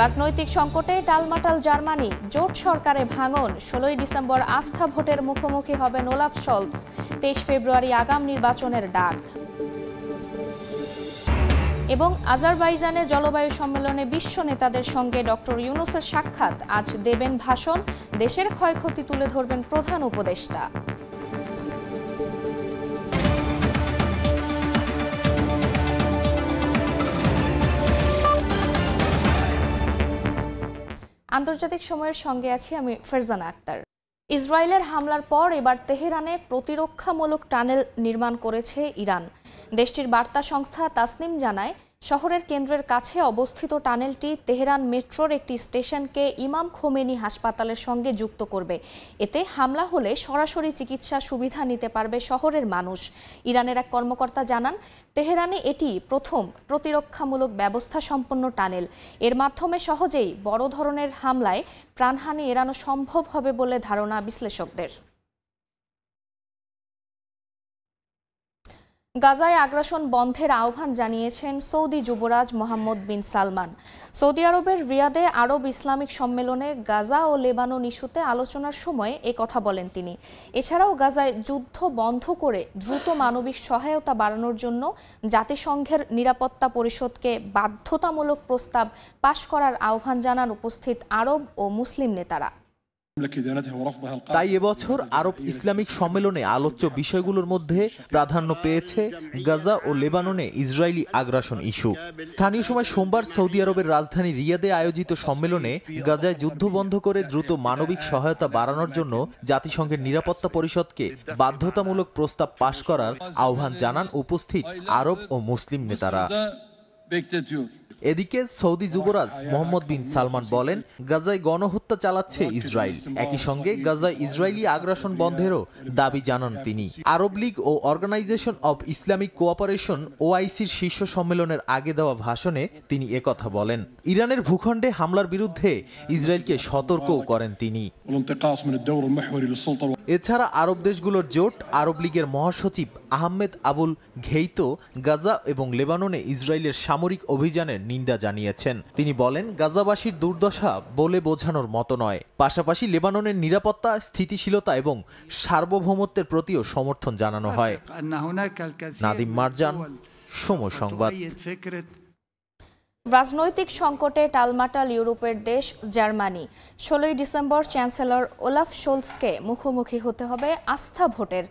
রাজনৈতিক সংকটে টালমাটাল জার্মানি, জোট সরকারে ভাঙন। 16 ডিসেম্বর আস্থা ভোটের মুখোমুখি হবেন ওলাফ শলৎজ। 23 ফেব্রুয়ারি আগাম নির্বাচনের ডাক। এবং আজারবাইজানে জলবায়ু সম্মেলনে বিশ্ব নেতাদের সঙ্গে ডক্টর ইউনূসের সাক্ষাৎ। আজ দেবেন ভাষণ, দেশের ক্ষয়ক্ষতি তুলে ধরবেন প্রধান উপদেষ্টা। আন্তর্জাতিক সময়ের সঙ্গে আছি আমি ফারজানা আক্তার। ইসরায়েলের হামলার পর এবার তেহরানে প্রতিরক্ষামূলক টানেল নির্মাণ করেছে ইরান। দেশটির বার্তা সংস্থা তাসনিম জানায়, শহরের কেন্দ্রের কাছে অবস্থিত টানেলটি তেহরান মেট্রোর একটি স্টেশনকে ইমাম খোমেনি হাসপাতালের সঙ্গে যুক্ত করবে। এতে হামলা হলে সরাসরি চিকিৎসা সুবিধা নিতে পারবে শহরের মানুষ। ইরানের এক কর্মকর্তা জানান, তেহরানে এটি প্রথম প্রতিরক্ষামূলক ব্যবস্থা সম্পন্ন টানেল। এর মাধ্যমে সহজেই বড় ধরনের হামলায় প্রাণহানি এড়ানো সম্ভব হবে বলে ধারণা বিশ্লেষকদের। গাজায় আগ্রাসন বন্ধের আহ্বান জানিয়েছেন সৌদি যুবরাজ মোহাম্মদ বিন সালমান। সৌদি আরবের রিয়াদে আরব ইসলামিক সম্মেলনে গাজা ও লেবানন ইস্যুতে আলোচনার সময় কথা বলেন তিনি। এছাড়াও গাজায় যুদ্ধ বন্ধ করে দ্রুত মানবিক সহায়তা বাড়ানোর জন্য জাতিসংঘের নিরাপত্তা পরিষদকে বাধ্যতামূলক প্রস্তাব পাশ করার আহ্বান জানান উপস্থিত আরব ও মুসলিম নেতারা। তাই এবছর আরব ইসলামিক সম্মেলনে আলোচ্য বিষয়গুলোর মধ্যে প্রাধান্য পেয়েছে গাজা ও লেবাননে ইসরায়েলি আগ্রাসন ইস্যু। স্থানীয় সময় সোমবার সৌদি আরবের রাজধানী রিয়াদে আয়োজিত সম্মেলনে গাজায় যুদ্ধ বন্ধ করে দ্রুত মানবিক সহায়তা বাড়ানোর জন্য জাতিসংঘের নিরাপত্তা পরিষদকে বাধ্যতামূলক প্রস্তাব পাশ করার আহ্বান জানান উপস্থিত আরব ও মুসলিম নেতারা। এদিকে সৌদি যুবরাজ মোহাম্মদ বিন সালমান বলেন, গাজায় গণহত্যা চালাচ্ছে ইসরায়েল। একই সঙ্গে গাজায় ইসরায়েলি আগ্রাসন বন্ধেরও দাবি জানান তিনি। আরব লীগ ও অর্গানাইজেশন অব ইসলামিক কোঅপারেশন ওআইসির শীর্ষ সম্মেলনের আগে দেওয়া ভাষণে তিনি একথা বলেন। ইরানের ভূখণ্ডে হামলার বিরুদ্ধে ইসরায়েলকে সতর্কও করেন তিনি। এছাড়া আরব দেশগুলোর জোট আরব লীগের মহাসচিব আহমেদ আবুল ঘেইতো গাজা এবং লেবাননে ইসরায়েলের সামরিক অভিযানের নিন্দা জানিয়েছেন। তিনি বলেন, গাজাবাসীর দুর্দশা বলে বোঝানোর মতো নয়। পাশাপাশি লেবাননের নিরাপত্তা, স্থিতিশীলতা এবং সার্বভৌমত্বের প্রতিও সমর্থন জানানো হয়। নাদিম মারজান, সময় সংবাদ। রাজনৈতিক সংকটে টালমাটাল ইউরোপের দেশ জার্মানি। 16 ডিসেম্বর চ্যান্সেলর ওলাফ শোলৎজকে মুখোমুখি হতে হবে আস্থা ভোটের।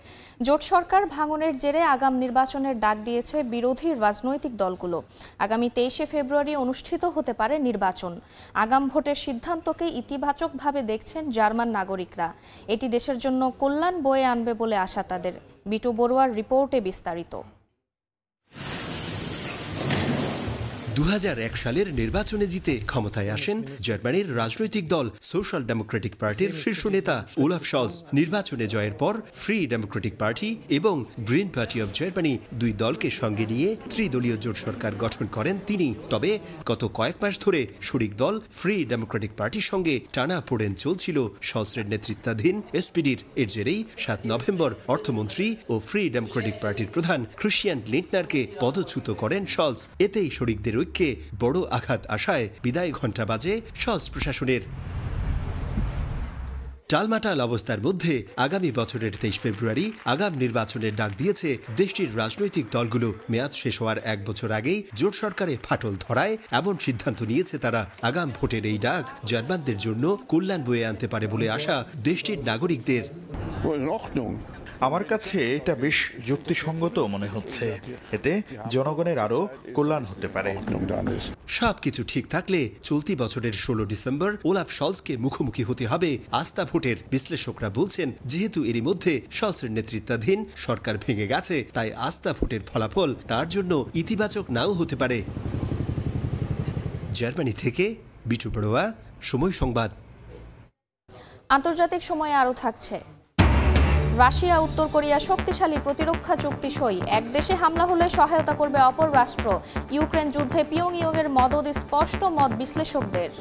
জোট সরকার ভাঙনের জেরে আগাম নির্বাচনের ডাক দিয়েছে বিরোধী রাজনৈতিক দলগুলো। আগামী 23 ফেব্রুয়ারি অনুষ্ঠিত হতে পারে নির্বাচন। আগাম ভোটের সিদ্ধান্তকে ইতিবাচকভাবে দেখছেন জার্মান নাগরিকরা। এটি দেশের জন্য কল্যাণ বয়ে আনবে বলে আশা তাদের। বিটু বড়ুয়ার রিপোর্টে বিস্তারিত। 2001 সালের নির্বাচনে জিতে ক্ষমতায় আসেন জার্মানির রাজনৈতিক দল সোশ্যাল ডেমোক্রেটিক পার্টির শীর্ষ নেতা ওলাফ শলৎজ। নির্বাচনে জয়ের পর ফ্রি ডেমোক্রেটিক পার্টি এবং গ্রিন পার্টি অব জার্মানি দুই দলকে সঙ্গে নিয়ে ত্রিদলীয় জোট সরকার গঠন করেন তিনি। তবে গত কয়েক মাস ধরে শরিক দল ফ্রি ডেমোক্রেটিক পার্টির সঙ্গে টানাপোড়েন চলছিল শলৎজের নেতৃত্বাধীন এসপিডির। এর জেরেই 7 নভেম্বর অর্থমন্ত্রী ও ফ্রি ডেমোক্রেটিক পার্টির প্রধান ক্রিশ্চিয়ান লিন্টনারকে পদচ্যুত করেন শলৎজ। এতেই শরিকদের ঐক্যে বড় আঘাত আসায় বিদায় ঘণ্টা বাজে শলৎজ প্রশাসনের। টালমাটাল অবস্থার মধ্যে আগামী বছরের 23 ফেব্রুয়ারি আগাম নির্বাচনের ডাক দিয়েছে দেশটির রাজনৈতিক দলগুলো। মেয়াদ শেষ হওয়ার 1 বছর আগেই জোট সরকারে ফাটল ধরায় এমন সিদ্ধান্ত নিয়েছে তারা। আগাম ভোটের এই ডাক জার্মানদের জন্য কল্যাণ বয়ে আনতে পারে বলে আশা দেশটির নাগরিকদের। আমার কাছে এটা বেশ যুক্তিসঙ্গত মনে হচ্ছে। এতে জনগণের আরো কল্যাণ হতে পারে। সবকিছু ঠিক থাকলে চলতি বছরের 16 ডিসেম্বর ওলাফ শলৎজকে মুখোমুখি হতে হবে আস্থা ভোটের। বিশ্লেষকরা বলছেন, যেহেতু এরই মধ্যে শলৎজের নেতৃত্বাধীন সরকার ভেঙে গেছে, তাই আস্থা ভোটের ফলাফল তার জন্য ইতিবাচক নাও হতে পারে। জার্মানি থেকে বিটু বড়ুয়া, সময় সংবাদ। আন্তর্জাতিক সময়ে আরও থাকছে। রাশিয়া উত্তর কোরিয়া শক্তিশালী প্রতিরক্ষা চুক্তি সই। এক দেশে হামলা হলে সহায়তা করবে অপর রাষ্ট্র। ইউক্রেন যুদ্ধে পিয়ংইয়ংয়ের মদদ স্পষ্ট মত বিশ্লেষকদের।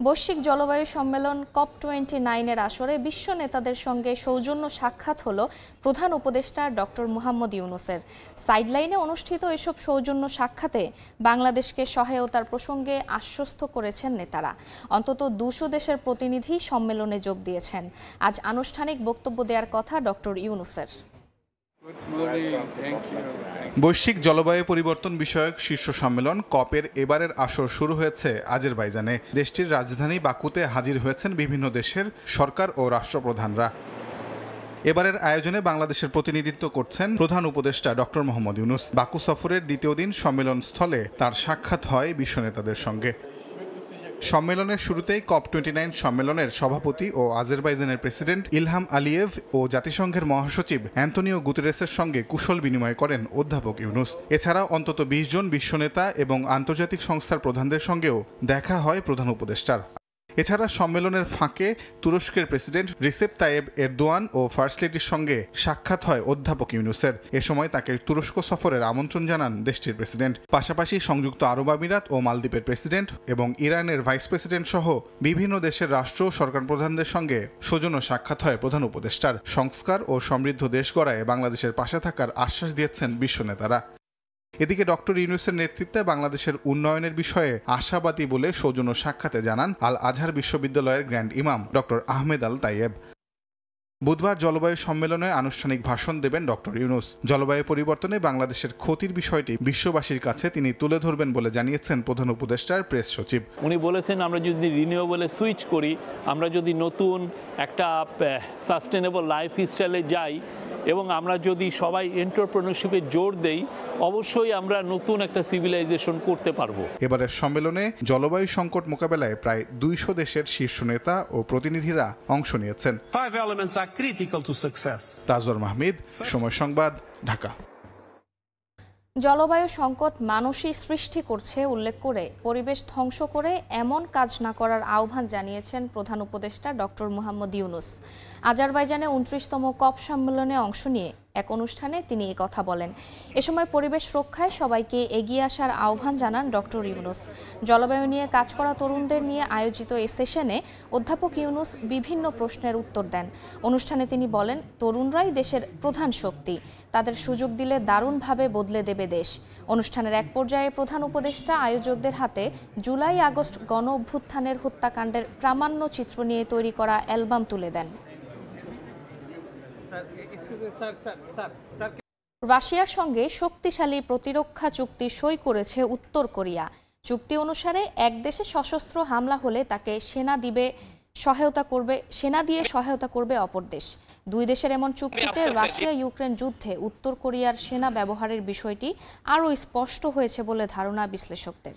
বৈশ্বিক জলবায়ু সম্মেলন COP29-এর আসরে বিশ্ব নেতাদের সঙ্গে সৌজন্য সাক্ষাৎ হলো প্রধান উপদেষ্টা ডক্টর মুহাম্মদ ইউনূসের। সাইডলাইনে অনুষ্ঠিত এসব সৌজন্য সাক্ষাতে বাংলাদেশকে সহায়তার প্রসঙ্গে আশ্বস্ত করেছেন নেতারা। অন্তত 200 দেশের প্রতিনিধি সম্মেলনে যোগ দিয়েছেন। আজ আনুষ্ঠানিক বক্তব্য দেওয়ার কথা ডক্টর ইউনূসের। বৈশ্বিক জলবায়ু পরিবর্তন বিষয়ক শীর্ষ সম্মেলন কপের এবারের আসর শুরু হয়েছে আজেরবাইজানে। দেশটির রাজধানী বাকুতে হাজির হয়েছেন বিভিন্ন দেশের সরকার ও রাষ্ট্রপ্রধানরা। এবারের আয়োজনে বাংলাদেশের প্রতিনিধিত্ব করছেন প্রধান উপদেষ্টা ডক্টর মোহাম্মদ ইউনূস। বাকু সফরের দ্বিতীয় দিন সম্মেলন স্থলে তার সাক্ষাৎ হয় বিশ্ব নেতাদের সঙ্গে। সম্মেলনের শুরুতেই COP29 সম্মেলনের সভাপতি ও আজেরবাইজানের প্রেসিডেন্ট ইলহাম আলিয়েভ ও জাতিসংঘের মহাসচিব অ্যান্তনিও গুতেরেসের সঙ্গে কুশল বিনিময় করেন অধ্যাপক ইউনূস। এছাড়াও অন্তত 20 জন বিশ্বনেতা এবং আন্তর্জাতিক সংস্থার প্রধানদের সঙ্গেও দেখা হয় প্রধান উপদেষ্টার। এছাড়া সম্মেলনের ফাঁকে তুরস্কের প্রেসিডেন্ট রিসেপ তাইয়েব এরদোয়ান ও ফার্স্ট লেডির সঙ্গে সাক্ষাৎ হয় অধ্যাপক ইউনূসের। এ সময় তাকে তুরস্ক সফরের আমন্ত্রণ জানান দেশটির প্রেসিডেন্ট। পাশাপাশি সংযুক্ত আরব আমিরাত ও মালদ্বীপের প্রেসিডেন্ট এবং ইরানের ভাইস প্রেসিডেন্ট সহ বিভিন্ন দেশের রাষ্ট্র ও সরকার প্রধানদের সঙ্গে সৌজন্য সাক্ষাৎ হয় প্রধান উপদেষ্টার। সংস্কার ও সমৃদ্ধ দেশ গড়ায় বাংলাদেশের পাশে থাকার আশ্বাস দিয়েছেন বিশ্ব নেতারা। এদিকে ডক্টর ইউনূসের নেতৃত্বে বাংলাদেশের উন্নয়নের বিষয়ে আশাবাদী বলে সৌজন্য সাক্ষাতে জানান আল আজহার বিশ্ববিদ্যালয়ের গ্র্যান্ড ইমাম ডক্টর আহমেদ আল তাইয়েব। বুধবার জলবায়ু সম্মেলনে আনুষ্ঠানিক ভাষণ দেবেন ডক্টর ইউনূস। জলবায়ু পরিবর্তনে বাংলাদেশের ক্ষতির বিষয়টি বিশ্ববাসীর কাছে তিনি তুলে ধরবেন বলে জানিয়েছেন প্রধান উপদেষ্টার প্রেস সচিব। উনি বলেছেন আমরা যদি রিনিউয়েবলে সুইচ করি, আমরা যদি নতুন একটা সাস্টেনেবল লাইফ স্টাইলে যাই এবং আমরা যদি সবাই এন্টারপ্রেনারশিপে জোর দেই, অবশ্যই আমরা নতুন একটা সিভিলাইজেশন করতে পারবো। এবারের সম্মেলনে জলবায়ু সংকট মোকাবেলায় প্রায় 200 দেশের শীর্ষ নেতা ও প্রতিনিধিরা অংশ নিয়েছেন। তাজওয়ার মাহমুদ, সময় সংবাদ, ঢাকা। জলবায়ু সংকট মানুষই সৃষ্টি করছে উল্লেখ করে পরিবেশ ধ্বংস করে এমন কাজ না করার আহ্বান জানিয়েছেন প্রধান উপদেষ্টা ডক্টর মুহাম্মদ ইউনূস। আজারবাইজানে 29তম COP সম্মেলনে অংশ নিয়ে এক অনুষ্ঠানে তিনি এই কথা বলেন। এ সময় পরিবেশ রক্ষায় সবাইকে এগিয়ে আসার আহ্বান জানান ডক্টর ইউনূস। জলবায়ু নিয়ে কাজ করা তরুণদের নিয়ে আয়োজিত এই সেশনে অধ্যাপক ইউনূস বিভিন্ন প্রশ্নের উত্তর দেন। অনুষ্ঠানে তিনি বলেন, তরুণরাই দেশের প্রধান শক্তি, তাদের সুযোগ দিলে দারুণভাবে বদলে দেবে দেশ। অনুষ্ঠানের এক পর্যায়ে প্রধান উপদেষ্টা আয়োজকদের হাতে জুলাই আগস্ট গণ অভ্যুত্থানের হত্যাকাণ্ডের প্রামাণ্য চিত্র নিয়ে তৈরি করা অ্যালবাম তুলে দেন। রাশিয়ার সঙ্গে শক্তিশালী প্রতিরক্ষা চুক্তি সই করেছে উত্তর কোরিয়া। চুক্তি অনুসারে এক দেশে সশস্ত্র হামলা হলে তাকে সেনা দিয়ে সহায়তা করবে অপর দেশ। দুই দেশের এমন চুক্তিতে রাশিয়া ইউক্রেন যুদ্ধে উত্তর কোরিয়ার সেনা ব্যবহারের বিষয়টি আরও স্পষ্ট হয়েছে বলে ধারণা বিশ্লেষকদের।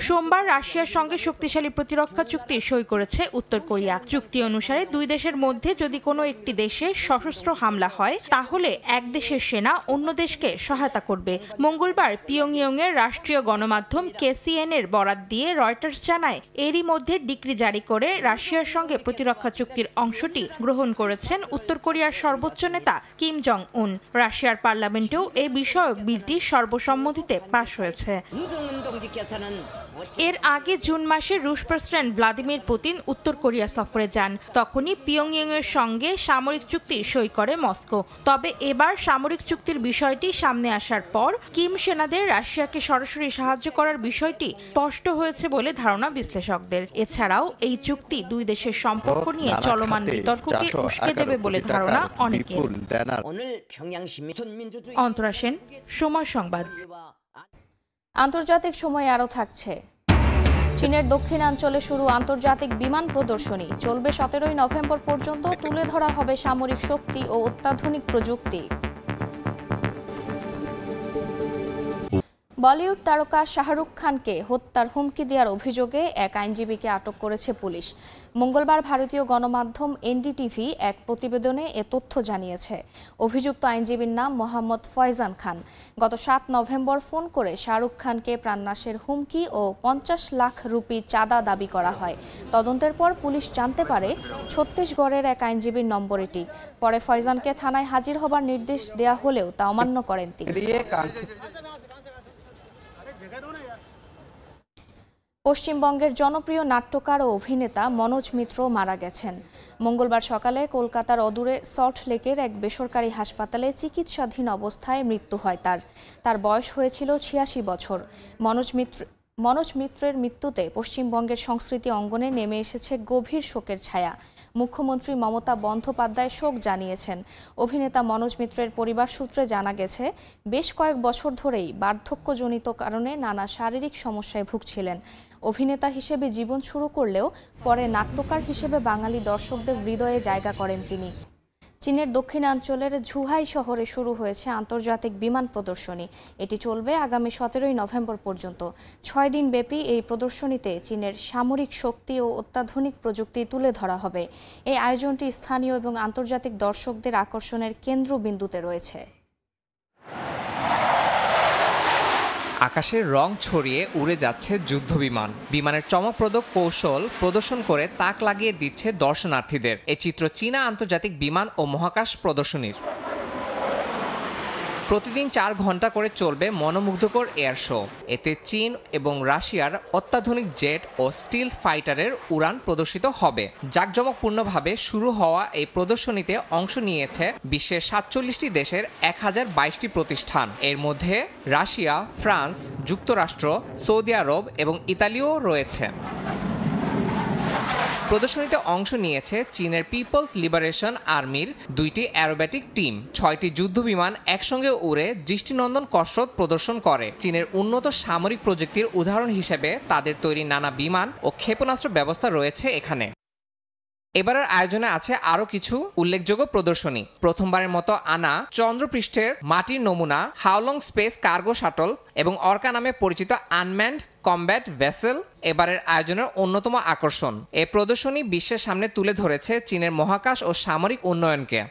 সোমবার রাশিয়ার সঙ্গে শক্তিশালী প্রতিরক্ষা চুক্তি সই করেছে উত্তর কোরিয়া। চুক্তি অনুসারে দুই দেশের মধ্যে যদি কোনো একটি দেশে সশস্ত্র হামলা হয়, তাহলে এক দেশের সেনা অন্য দেশকে সহায়তা করবে। মঙ্গলবার পিয়ংইয়ংয়ের রাষ্ট্রীয় গণমাধ্যম KCN এর বরাত দিয়ে রয়টার্স জানায়, এরই মধ্যে ডিক্রি জারি করে রাশিয়ার সঙ্গে প্রতিরক্ষা চুক্তির অংশটি গ্রহণ করেছেন উত্তর কোরিয়ার সর্বোচ্চ নেতা কিম জং উন। রাশিয়ার পার্লামেন্টেও এই বিষয়ক বিলটি সর্বসম্মতিতে পাশ হয়েছে। এর আগে জুন মাসে রুশ প্রেসিডেন্ট ভ্লাদিমির পুতিন উত্তর কোরিয়া সফরে যান। তখনই পিয়ংইয়ংয়ের সঙ্গে সামরিক চুক্তি সই করে মস্কো। তবে এবার সামরিক চুক্তির বিষয়টি সামনে আসার পর কিম সেনাদের রাশিয়াকে সরাসরি সাহায্য করার বিষয়টি স্পষ্ট হয়েছে বলে ধারণা বিশ্লেষকদের। এছাড়াও এই চুক্তি দুই দেশের সম্পর্ক নিয়ে চলমান বিতর্ককে উস্কে দেবে বলে ধারণা অনেকের। অন্তরা সেন, সময় সংবাদ। আন্তর্জাতিক সময় আরও থাকছে। চীনের দক্ষিণাঞ্চলে শুরু আন্তর্জাতিক বিমান প্রদর্শনী চলবে 17 নভেম্বর পর্যন্ত। তুলে ধরা হবে সামরিক শক্তি ও অত্যাধুনিক প্রযুক্তি। বলিউড তারকা শাহরুখ খানকে হত্যার হুমকি দেওয়ার অভিযোগে এক আইনজীবীকে আটক করেছে পুলিশ। মঙ্গলবার ভারতীয় গণমাধ্যম NDTV এক প্রতিবেদনে এ তথ্য জানিয়েছে। অভিযুক্ত আইনজীবীর নাম মোহাম্মদ ফয়জান খান। গত 7 নভেম্বর ফোন করে শাহরুখ খানকে প্রাণনাশের হুমকি ও 50 লাখ রুপি চাঁদা দাবি করা হয়। তদন্তের পর পুলিশ জানতে পারে ছত্তিশগড়ের এক আইনজীবীর নম্বর এটি। পরে ফয়জানকে থানায় হাজির হবার নির্দেশ দেওয়া হলেও তা অমান্য করেন তিনি। পশ্চিমবঙ্গের জনপ্রিয় নাট্যকার ও অভিনেতা মনোজ মিত্র মারা গেছেন। মঙ্গলবার সকালে কলকাতার অদূরে সল্টলেকের এক বেসরকারি হাসপাতালে চিকিৎসাধীন অবস্থায় মৃত্যু হয় তার বয়স হয়েছিল ৮৬ বছর। মনোজ মিত্রের মৃত্যুতে পশ্চিমবঙ্গের সংস্কৃতি অঙ্গনে নেমে এসেছে গভীর শোকের ছায়া। মুখ্যমন্ত্রী মমতা বন্দ্যোপাধ্যায় শোক জানিয়েছেন। অভিনেতা মনোজ মিত্রের পরিবার সূত্রে জানা গেছে, বেশ কয়েক বছর ধরেই বার্ধক্যজনিত কারণে নানা শারীরিক সমস্যায় ভুগছিলেন। অভিনেতা হিসেবে জীবন শুরু করলেও পরে নাট্যকার হিসেবে বাঙালি দর্শকদের হৃদয়ে জায়গা করেন তিনি। চীনের দক্ষিণাঞ্চলের ঝুহাই শহরে শুরু হয়েছে আন্তর্জাতিক বিমান প্রদর্শনী। এটি চলবে আগামী 17 নভেম্বর পর্যন্ত। 6 দিন ব্যাপী এই প্রদর্শনীতে চীনের সামরিক শক্তি ও অত্যাধুনিক প্রযুক্তি তুলে ধরা হবে। এই আয়োজনটি স্থানীয় এবং আন্তর্জাতিক দর্শকদের আকর্ষণের কেন্দ্রবিন্দুতে রয়েছে। আকাশের রং ছড়িয়ে উড়ে যাচ্ছে যুদ্ধবিমান। বিমানের চমকপ্রদ কৌশল প্রদর্শন করে তাক লাগিয়ে দিচ্ছে দর্শনার্থীদের। এই চিত্র চীনা আন্তর্জাতিক বিমান ও মহাকাশ প্রদর্শনীর। প্রতিদিন 4 ঘন্টা করে চলবে মনোমুগ্ধকর এয়ার শো। এতে চীন এবং রাশিয়ার অত্যাধুনিক জেট ও স্টিল ফাইটারের উড়ান প্রদর্শিত হবে। জাঁকজমকপূর্ণভাবে শুরু হওয়া এই প্রদর্শনীতে অংশ নিয়েছে বিশ্বের 47টি দেশের 1022টি প্রতিষ্ঠান। এর মধ্যে রাশিয়া, ফ্রান্স, যুক্তরাষ্ট্র, সৌদি আরব এবং ইতালিও রয়েছে। প্রদর্শনীতে অংশ নিয়েছে চীনের পিপলস লিবারেশন আর্মির 2টি অ্যারোব্যাটিক টিম। 6টি যুদ্ধবিমান একসঙ্গে উড়ে দৃষ্টিনন্দন কসরত প্রদর্শন করে। চীনের উন্নত সামরিক প্রযুক্তির উদাহরণ হিসেবে তাদের তৈরি নানা বিমান ও ক্ষেপণাস্ত্র ব্যবস্থা রয়েছে এখানে। এবারের আয়োজনে আছে আরও কিছু উল্লেখযোগ্য প্রদর্শনী। প্রথমবারের মতো আনা চন্দ্রপৃষ্ঠের মাটির নমুনা, হাওলং স্পেস কার্গো শাটল এবং অর্কা নামে পরিচিত আনম্যান্ড কমব্যাট ভেসেল এবারের আয়োজনের অন্যতম আকর্ষণ। এই প্রদর্শনী বিশ্বের সামনে তুলে ধরেছে চীনের মহাকাশ ও সামরিক উন্নয়নকে।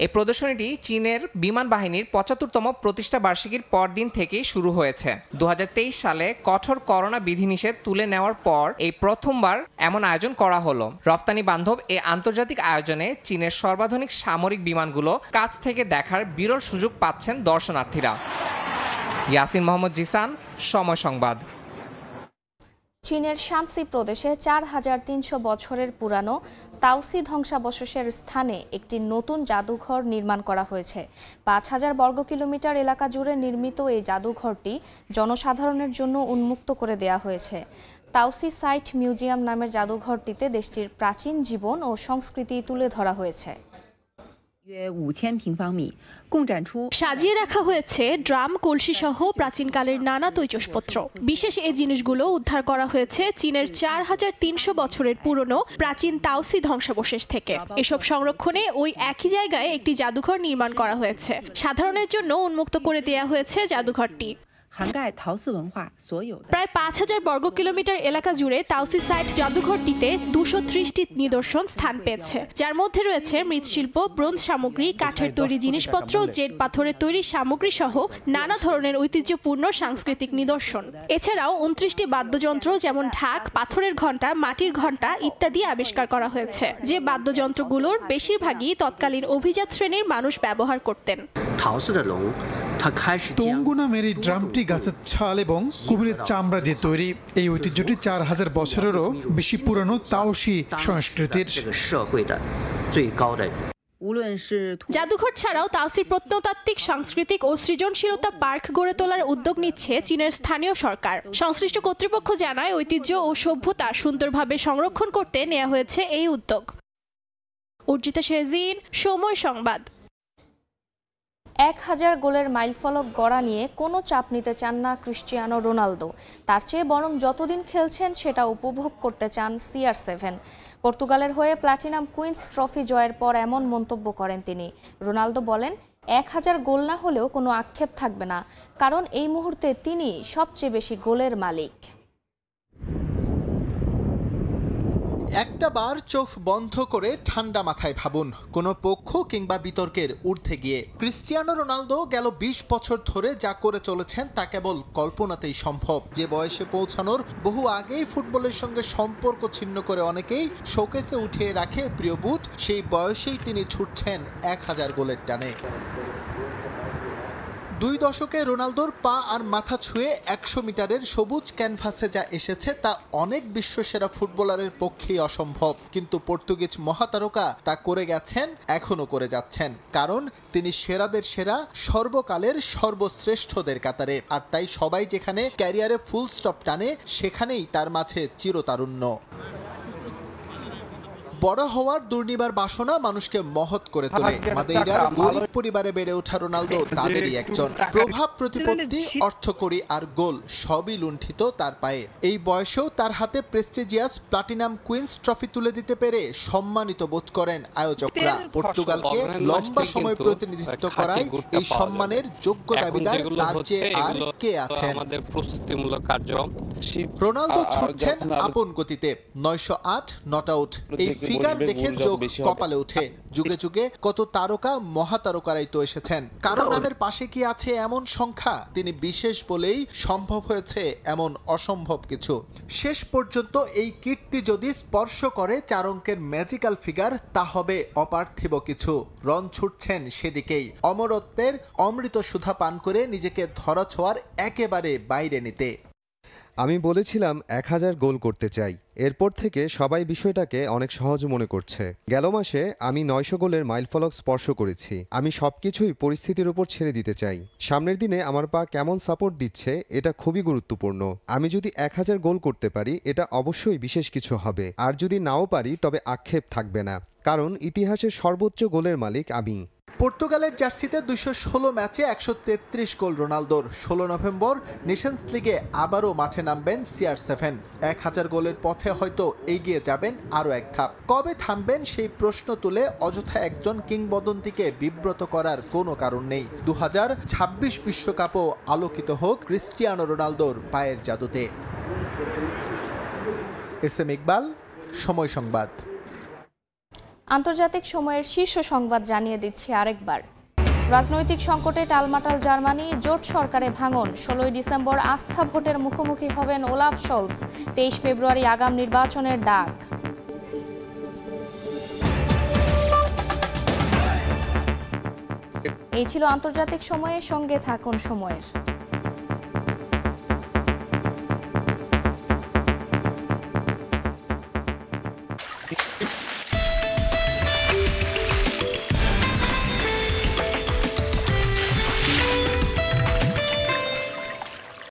এই প্রদর্শনীটি চীনের বিমান বাহিনীর 75তম প্রতিষ্ঠা বার্ষিকীর পরদিন থেকেই শুরু হয়েছে। 2023 সালে কঠোর করোনা বিধিনিষেধ তুলে নেওয়ার পর এই প্রথমবার এমন আয়োজন করা হলো। রফতানি বান্ধব এই আন্তর্জাতিক আয়োজনে চীনের সর্বাধুনিক সামরিক বিমানগুলো কাছ থেকে দেখার বিরল সুযোগ পাচ্ছেন দর্শনার্থীরা। ইয়াসিন মোহাম্মদ জিসান, সময় সংবাদ। চীনের শানসি প্রদেশে 4300 বছরের পুরানো তাওসি ধ্বংসাবশেষের স্থানে একটি নতুন জাদুঘর নির্মাণ করা হয়েছে। 5000 বর্গ কিলোমিটার এলাকা জুড়ে নির্মিত এই জাদুঘরটি জনসাধারণের জন্য উন্মুক্ত করে দেয়া হয়েছে। তাওসি সাইট মিউজিয়াম নামের জাদুঘরটিতে দেশটির প্রাচীন জীবন ও সংস্কৃতি তুলে ধরা হয়েছে। সাজিয়ে রাখা হয়েছে ড্রাম, কলসি সহ প্রাচীনকালের নানা তৈজসপত্র। বিশেষ এই জিনিসগুলো উদ্ধার করা হয়েছে চীনের 4300 বছরের পুরনো প্রাচীন তাওসি ধ্বংসাবশেষ থেকে। এসব সংরক্ষণে ওই একই জায়গায় একটি জাদুঘর নির্মাণ করা হয়েছে। সাধারণের জন্য উন্মুক্ত করে দেয়া হয়েছে জাদুঘরটি। প্রায় 5000 বর্গ কিলোমিটার এলাকা জুড়ে তাওসি সাইট জাদুঘরটিতে 230টি নিদর্শন স্থান পেয়েছে, যার মধ্যে রয়েছে মৃৎশিল্প, ব্রোঞ্জ সামগ্রী, কাঠের তৈরি জিনিসপত্র, জেড পাথরের তৈরি সামগ্রী সহ নানা ধরনের ঐতিহ্যপূর্ণ সাংস্কৃতিক নিদর্শন। এছাড়াও 29টি বাদ্যযন্ত্র যেমন ঢাক, পাথরের ঘণ্টা, মাটির ঘণ্টা ইত্যাদি আবিষ্কার করা হয়েছে, যে বাদ্যযন্ত্রগুলোর বেশিরভাগই তৎকালীন অভিজাত শ্রেণীর মানুষ ব্যবহার করতেন। তঙ্গু নামের এই ড্রামটি গাছের ছাল এবং কুমিরের চামড়া দিয়ে তৈরি। এই ঐতিহ্যটি 4000 বছরেরও বেশি পুরানো তাওসি সংস্কৃতির। জাদুঘর ছাড়াও তাওসির প্রত্নতাত্ত্বিক, সাংস্কৃতিক ও সৃজনশীলতা পার্ক গড়ে তোলার উদ্যোগ নিচ্ছে চীনের স্থানীয় সরকার। সংশ্লিষ্ট কর্তৃপক্ষ জানায়, ঐতিহ্য ও সভ্যতা সুন্দরভাবে সংরক্ষণ করতে নেওয়া হয়েছে এই উদ্যোগ। অর্জিতা শেহজিন, সময় সংবাদ। 1000 গোলের মাইলফলক গড়া নিয়ে কোনো চাপ নিতে চান না ক্রিস্টিয়ানো রোনালদো। তার চেয়ে বরং যতদিন খেলছেন সেটা উপভোগ করতে চান CR7। পর্তুগালের হয়ে প্ল্যাটিনাম কুইন্স ট্রফি জয়ের পর এমন মন্তব্য করেন তিনি। রোনালদো বলেন, 1000 গোল না হলেও কোনো আক্ষেপ থাকবে না, কারণ এই মুহূর্তে তিনি সবচেয়ে বেশি গোলের মালিক। একটা বার চোখ বন্ধ করে ঠান্ডা মাথায় ভাবুন, কোনো পক্ষ কিংবা বিতর্কের ঊর্ধ্বে গিয়ে ক্রিস্টিয়ানো রোনালদো গেল 20 বছর ধরে যা করে চলেছেন তা কেবল কল্পনাতেই সম্ভব। যে বয়সে পৌঁছানোর বহু আগেই ফুটবলের সঙ্গে সম্পর্ক ছিন্ন করে অনেকেই শোকেসে উঠিয়ে রাখে প্রিয় বুট, সেই বয়সেই তিনি ছুটছেন 1000 গোলের টানে। 2 দশকে রোনালদোর পা আর মাথা ছুঁয়ে 100 মিটারের সবুজ ক্যানভাসে যা এসেছে তা অনেক বিশ্বসেরা ফুটবলারের পক্ষেই অসম্ভব, কিন্তু পর্তুগিজ মহাতারকা তা করে গেছেন, এখনো করে যাচ্ছেন, কারণ তিনি সেরাদের সেরা, সর্বকালের সর্বশ্রেষ্ঠদের কাতারে। আর তাই সবাই যেখানে ক্যারিয়ারে ফুল স্টপ টানে সেখানেই তার মাঝে চিরতারুণ্য। বড় হওয়ার দুর্নিবার বাসনা মানুষকে মহৎ করে তোলে। মাদেইরার গরিব পরিবারে বেড়ে ওঠা রোনালদো তাদেরই একজন। প্রভাব, প্রতিপত্তি, অর্থকড়ি আর গোল সবই লুণ্ঠিত তার পায়ে। এই বয়সেও তার হাতে প্রেস্টিজিয়াস প্লাটিনাম কুইন্স ট্রফি তুলে দিতে পেরে সম্মানিত বোধ করেন আয়োজকরা। পর্তুগালকে লম্বা সময় প্রতিনিধিত্ব করায় এই সম্মানের যোগ্য দাবিদার তার চেয়ে আর কে আছেন? রোনালদো ছুটছেন আপন গতিতে, 908 নট আউট। এই ফিগার দেখে চোখ কপালে ওঠে। যুগে যুগে কত তারকা, মহাতারকারাই তো এসেছেন, কারো নামের পাশে কি আছে এমন সংখ্যা? তিনি বিশেষ বলেই সম্ভব হয়েছে এমন অসম্ভব কিছু। শেষ পর্যন্ত এই কীর্তি যদি স্পর্শ করে 4 অঙ্কের ম্যাজিক্যাল ফিগার, তা হবে অপার্থিব কিছু। রন ছুটছেন সেদিকেই, অমরত্বের অমৃত সুধা পান করে নিজেকে ধরাছোঁয়ার একেবারে বাইরে নিতে। আমি বলেছিলাম 1000 গোল করতে চাই। এরপর থেকে সবাই বিষয়টাকে অনেক সহজ মনে করছে। গেল মাসে আমি 900 গোলের মাইলফলক স্পর্শ করেছি। আমি সবকিছুই পরিস্থিতির উপর ছেড়ে দিতে চাই। সামনের দিনে আমার পা কেমন সাপোর্ট দিচ্ছে এটা খুবই গুরুত্বপূর্ণ। আমি যদি 1000 গোল করতে পারি এটা অবশ্যই বিশেষ কিছু হবে, আর যদি নাও পারি তবে আক্ষেপ থাকবে না, কারণ ইতিহাসের সর্বোচ্চ গোলের মালিক আমি। পর্তুগালের জার্সিতে 216 ম্যাচে 133 গোল রোনালদোর। 16 নভেম্বর নেশনস লিগে আবারও মাঠে নামবেন CR7। 1000 গোলের পথে হয়তো এগিয়ে যাবেন আরও এক ধাপ। কবে থামবেন সেই প্রশ্ন তুলে অযথা একজন কিংবদন্তিকে বিব্রত করার কোনো কারণ নেই। 2026 বিশ্বকাপও আলোকিত হোক ক্রিস্টিয়ানো রোনালদোর পায়ের জাদুতে। SM ইকবাল, সময় সংবাদ। আন্তর্জাতিক সময়ের শীর্ষ সংবাদ জানিয়ে দিচ্ছি আরেকবার। রাজনৈতিক সংকটে টালমাটাল জার্মানি, জোট সরকারে ভাঙন। 16 ডিসেম্বর আস্থা ভোটের মুখোমুখি হবেন ওলাফ শলজ। 23 ফেব্রুয়ারি আগাম নির্বাচনের ডাক। এই ছিল আন্তর্জাতিক সময়ের সঙ্গে থাকুন সময়ের।